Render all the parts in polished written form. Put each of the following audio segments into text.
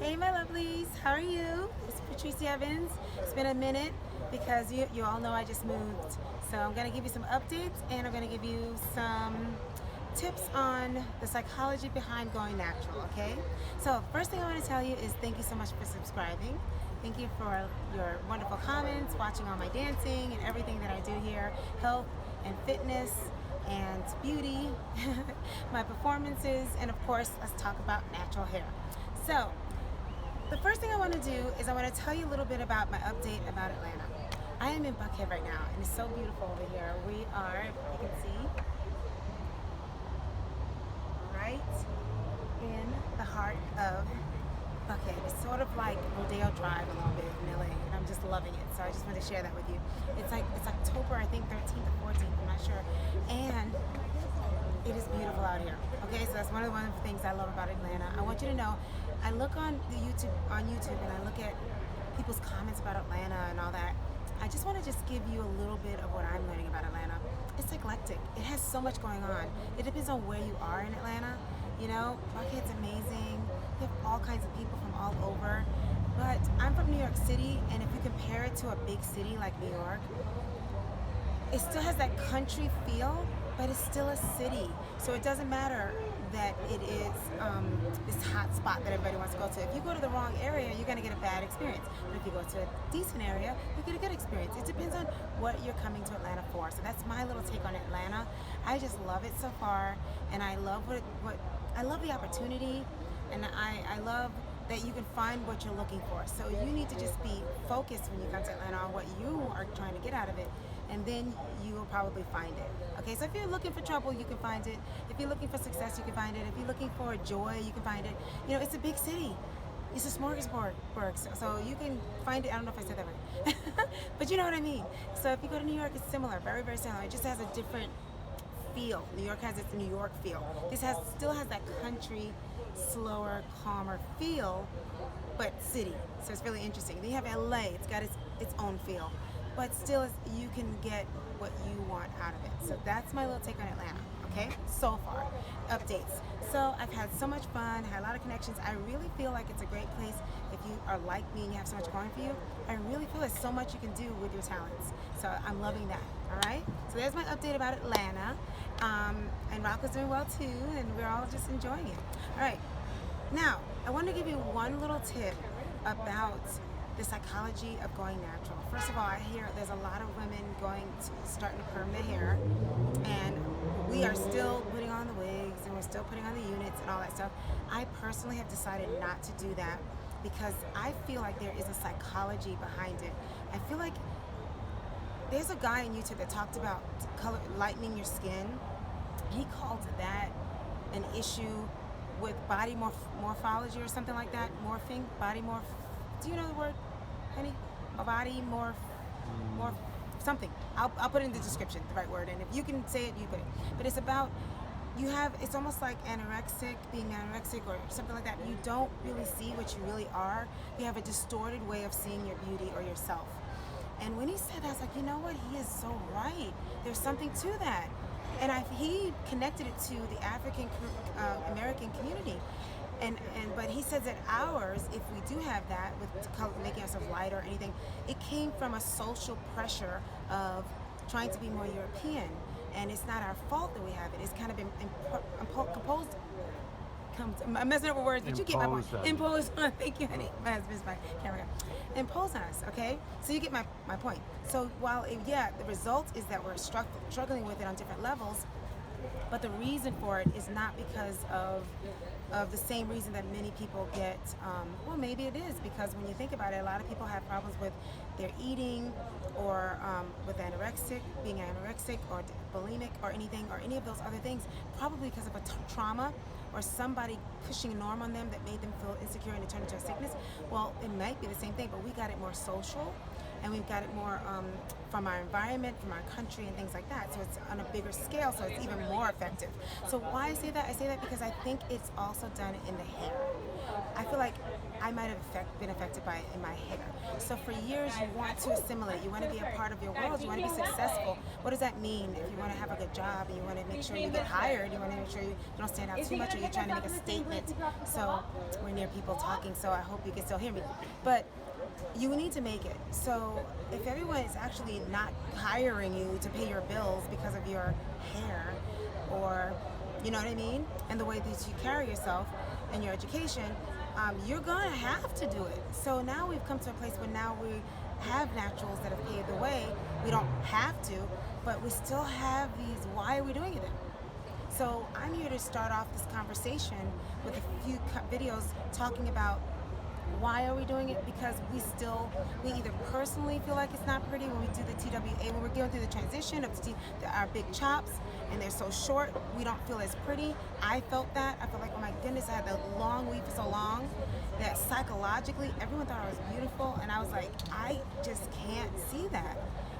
Hey my lovelies, how are you? It's Patricia Evans. It's been a minute because you all know I just moved. So I'm going to give you some updates and I'm going to give you some tips on the psychology behind going natural, okay? So first thing I want to tell you is thank you so much for subscribing. Thank you for your wonderful comments, watching all my dancing and everything that I do here, health and fitness and beauty, my performances, and of course, let's talk about natural hair. So, the first thing I want to do is I want to tell you a little bit about my update about Atlanta. I am in Buckhead right now, and it's so beautiful over here. We are, if you can see, right in the heart of Buckhead. It's sort of like Rodeo Drive a little bit in LA, and I'm just loving it. So I just wanted to share that with you. It's October, I think 13th or 14th, I'm not sure. And it is beautiful out here. Okay, so that's one of the things I love about Atlanta. I want you to know, I look on YouTube and I look at people's comments about Atlanta and all that. I just want to just give you a little bit of what I'm learning about Atlanta. It's eclectic. It has so much going on. It depends on where you are in Atlanta. You know, Buckhead's amazing. You have all kinds of people from all over. But I'm from New York City, and if you compare it to a big city like New York, it still has that country feel, but it's still a city. So it doesn't matter that it is this hot spot that everybody wants to go to. If you go to the wrong area, you're going to get a bad experience. But if you go to a decent area, you get a good experience. It depends on what you're coming to Atlanta for. So that's my little take on Atlanta. I just love it so far, and I love what I love the opportunity, and I love that you can find what you're looking for. So you need to just be focused when you come to Atlanta on what you are trying to get out of it, and then you will probably find it. Okay, so if you're looking for trouble, you can find it. If you're looking for success, you can find it. If you're looking for joy, you can find it. You know, it's a big city. It's a smorgasbord, so you can find it. I don't know if I said that right, but you know what I mean. So if you go to New York, it's similar, very, very similar. It just has a different feel. New York has its New York feel. This still has that country, slower, calmer feel, but city. So it's really interesting. Then you have LA. It's got its own feel, but still you can get what you want out of it. So that's my little take on Atlanta. Okay, so far updates. So I've had so much fun, had a lot of connections. I really feel like it's a great place if you are like me and you have so much going for you. I really feel there's so much you can do with your talents. So I'm loving that. All right, so there's my update about Atlanta. And Rocco's doing well too, and we're all just enjoying it. All right, now I want to give you one little tip about the psychology of going natural. First of all, I hear there's a lot of women starting to perm their hair, and we are still putting on the wigs and we're still putting on the units and all that stuff. I personally have decided not to do that because I feel like there is a psychology behind it. I feel like there's a guy on YouTube that talked about lightening your skin. He called that an issue with body morphology or something like that. Morphing, body morph. Do you know the word, honey? A body morph, something. I'll put it in the description, the right word. And if you can say it, you put it. But it's about, it's almost like being anorexic or something like that. You don't really see what you really are. You have a distorted way of seeing your beauty or yourself. And when he said that, I was like, you know what? He is so right. There's something to that. And he connected it to the African American community. But he says that ours, if we do have that with making ourselves lighter or anything, it came from a social pressure of trying to be more European. And it's not our fault that we have it. It's kind of been composed. I'm messing up with words, but you get my point. Imposed on, thank you, honey. My husband's my camera guy. Imposed on us, okay? So you get my point. So while, the result is that we're struggling with it on different levels, but the reason for it is not because of the same reason that many people get, well, maybe it is, because when you think about it, a lot of people have problems with their eating or with being anorexic or bulimic or anything, or any of those other things, probably because of a trauma or somebody pushing a norm on them that made them feel insecure and it turned into a sickness. Well, it might be the same thing, but we got it more social, and we've got it more from our environment, from our country, and things like that. So it's on a bigger scale, so it's even more effective. So why I say that? I say that because I think it's also done in the hair. I feel like I might have been affected by it in my hair. So for years, you want to assimilate. You want to be a part of your world. You want to be successful. What does that mean? If you want to have a good job and you want to make sure you get hired, you want to make sure you don't stand out too much, or you're trying to make a statement. So we're near people talking, so I hope you can still hear me. But you need to make it. So if everyone is actually not hiring you to pay your bills because of your hair, or you know what I mean, and the way that you carry yourself and your education, you're gonna have to do it. So now we've come to a place where now we have naturals that have paved the way. We don't have to, but we still have these. Why are we doing it then? So I'm here to start off this conversation with a few videos talking about why are we doing it? Because we either personally feel like it's not pretty when we do the TWA, when we're going through the transition of our big chops, and they're so short, we don't feel as pretty. I felt that. I felt like, oh my goodness, I had the long weave for so long that psychologically everyone thought I was beautiful, and I was like, I just can't see that.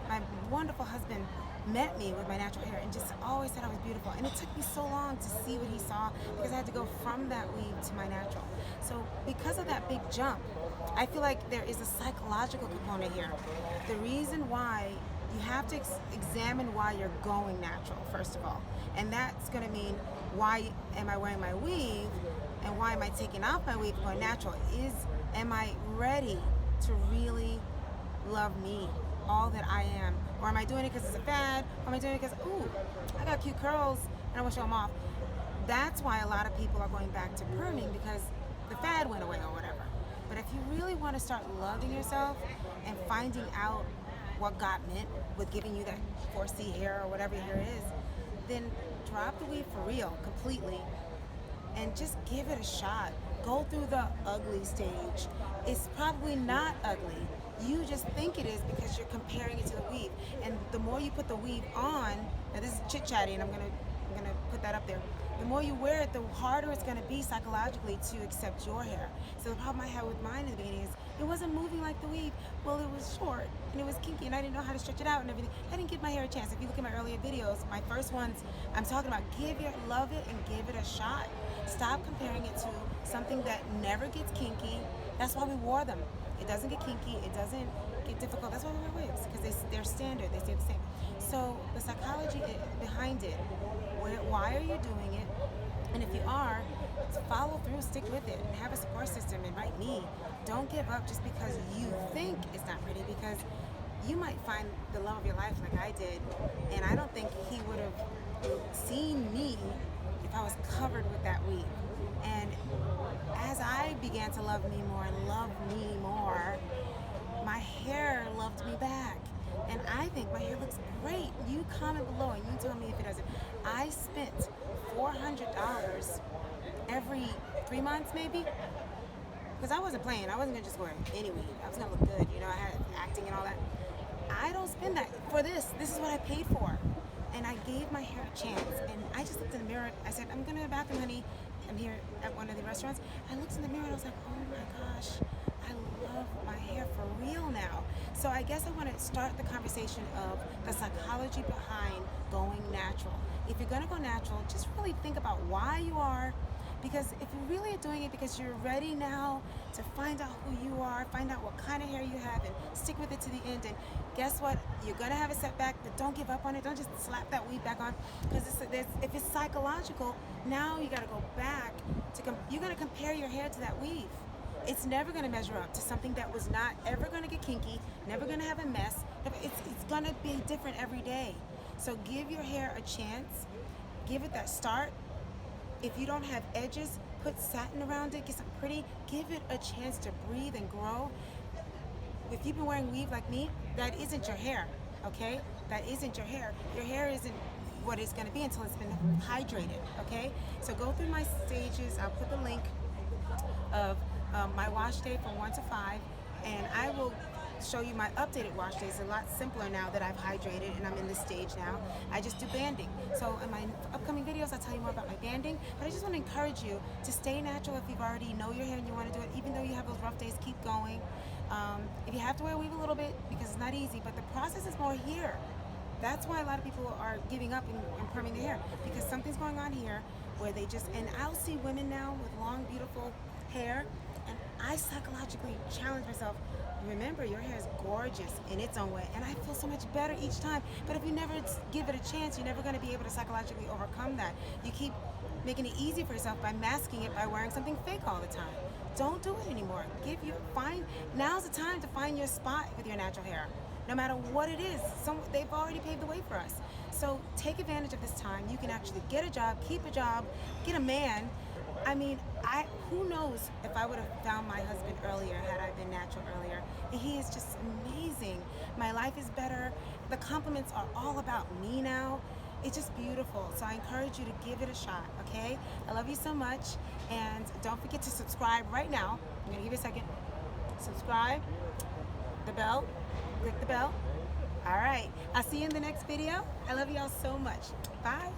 My wonderful husband met me with my natural hair and just always said I was beautiful, and it took me so long to see what he saw because I had to go from that weave to my natural. So because of that big jump, I feel like there is a psychological component here. The reason why you have to examine why you're going natural, first of all, and that's going to mean, why am I wearing my weave, and why am I taking off my weave and going natural? Am I ready to really love me, all that I am? Or am I doing it because it's a fad? Or am I doing it because, ooh, I got cute curls and I want to show them off? That's why a lot of people are going back to perming, because the fad went away or whatever. But if you really want to start loving yourself and finding out what God meant with giving you that 4C hair or whatever your hair is, then drop the weave for real, completely, and just give it a shot. Go through the ugly stage. It's probably not ugly. You just think it is because you're comparing it to the weave. And the more you put the weave on, now this is chit-chatty, and I'm gonna put that up there. The more you wear it, the harder it's gonna be psychologically to accept your hair. So the problem I had with mine in the beginning is it wasn't moving like the weave. Well, it was short and it was kinky, and I didn't know how to stretch it out and everything. I didn't give my hair a chance. If you look at my earlier videos, my first ones, I'm talking about love it and give it a shot. Stop comparing it to something that never gets kinky. That's why we wore them. It doesn't get kinky, it doesn't get difficult. That's why we wear wigs, because they're standard, they stay the same. So the psychology behind it, why are you doing it? And if you are, follow through, stick with it, and have a support system, invite me. Don't give up just because you think it's not pretty, because you might find the love of your life like I did, and I don't think he would have seen me if I was covered with that weave. And as I began to love me more and love me more, my hair loved me back. And I think my hair looks great. You comment below and you tell me if it doesn't. I spent $400 every 3 months maybe, because I wasn't playing. I wasn't gonna just wear any weave. I was gonna look good, I had acting and all that. I don't spend that for this. This is what I paid for. And I gave my hair a chance, and I just looked in the mirror. I said, I'm going to the bathroom, honey. I'm here at one of the restaurants. I looked in the mirror and I was like, oh my gosh, I love my hair for real now. So I guess I want to start the conversation of the psychology behind going natural. If you're going to go natural, just really think about why you are. Because if you really are doing it because you're ready now to find out who you are, find out what kind of hair you have, and stick with it to the end. And guess what? You're going to have a setback, but don't give up on it. Don't just slap that weave back on. Because if it's psychological, now you got to go back to you're going to compare your hair to that weave. It's never going to measure up to something that was not ever going to get kinky, never going to have a mess. It's going to be different every day. So give your hair a chance. Give it that start. If you don't have edges, put satin around it, get something pretty, give it a chance to breathe and grow. If you've been wearing weave like me, that isn't your hair, okay? That isn't your hair. Your hair isn't what it's gonna be until it's been hydrated, okay? So go through my stages. I'll put the link of my wash day from 1 to 5, and I will show you my updated wash days. A lot simpler now that I've hydrated and I'm in this stage now. I just do banding. So in my upcoming videos, I'll tell you more about my banding, but I just want to encourage you to stay natural. If you've already know your hair and you want to do it, even though you have those rough days, keep going. If you have to wear a weave a little bit, because it's not easy, but the process is more here. That's why a lot of people are giving up and perming their hair, because something's going on here where they just, and I'll see women now with long, beautiful hair, and I psychologically challenge myself. Remember, your hair is gorgeous in its own way, and I feel so much better each time. But if you never give it a chance, you're never going to be able to psychologically overcome that. You keep making it easy for yourself by masking it by wearing something fake all the time. Don't do it anymore. Now's the time to find your spot with your natural hair. No matter what it is, they've already paved the way for us. So take advantage of this time. You can actually get a job, keep a job, get a man. I mean, who knows if I would have found my husband earlier had I been natural earlier. He is just amazing. My life is better. The compliments are all about me now. It's just beautiful. So I encourage you to give it a shot, okay? I love you so much. And don't forget to subscribe right now. I'm gonna give you a second. Subscribe, the bell, click the bell. All right, I'll see you in the next video. I love y'all so much. Bye.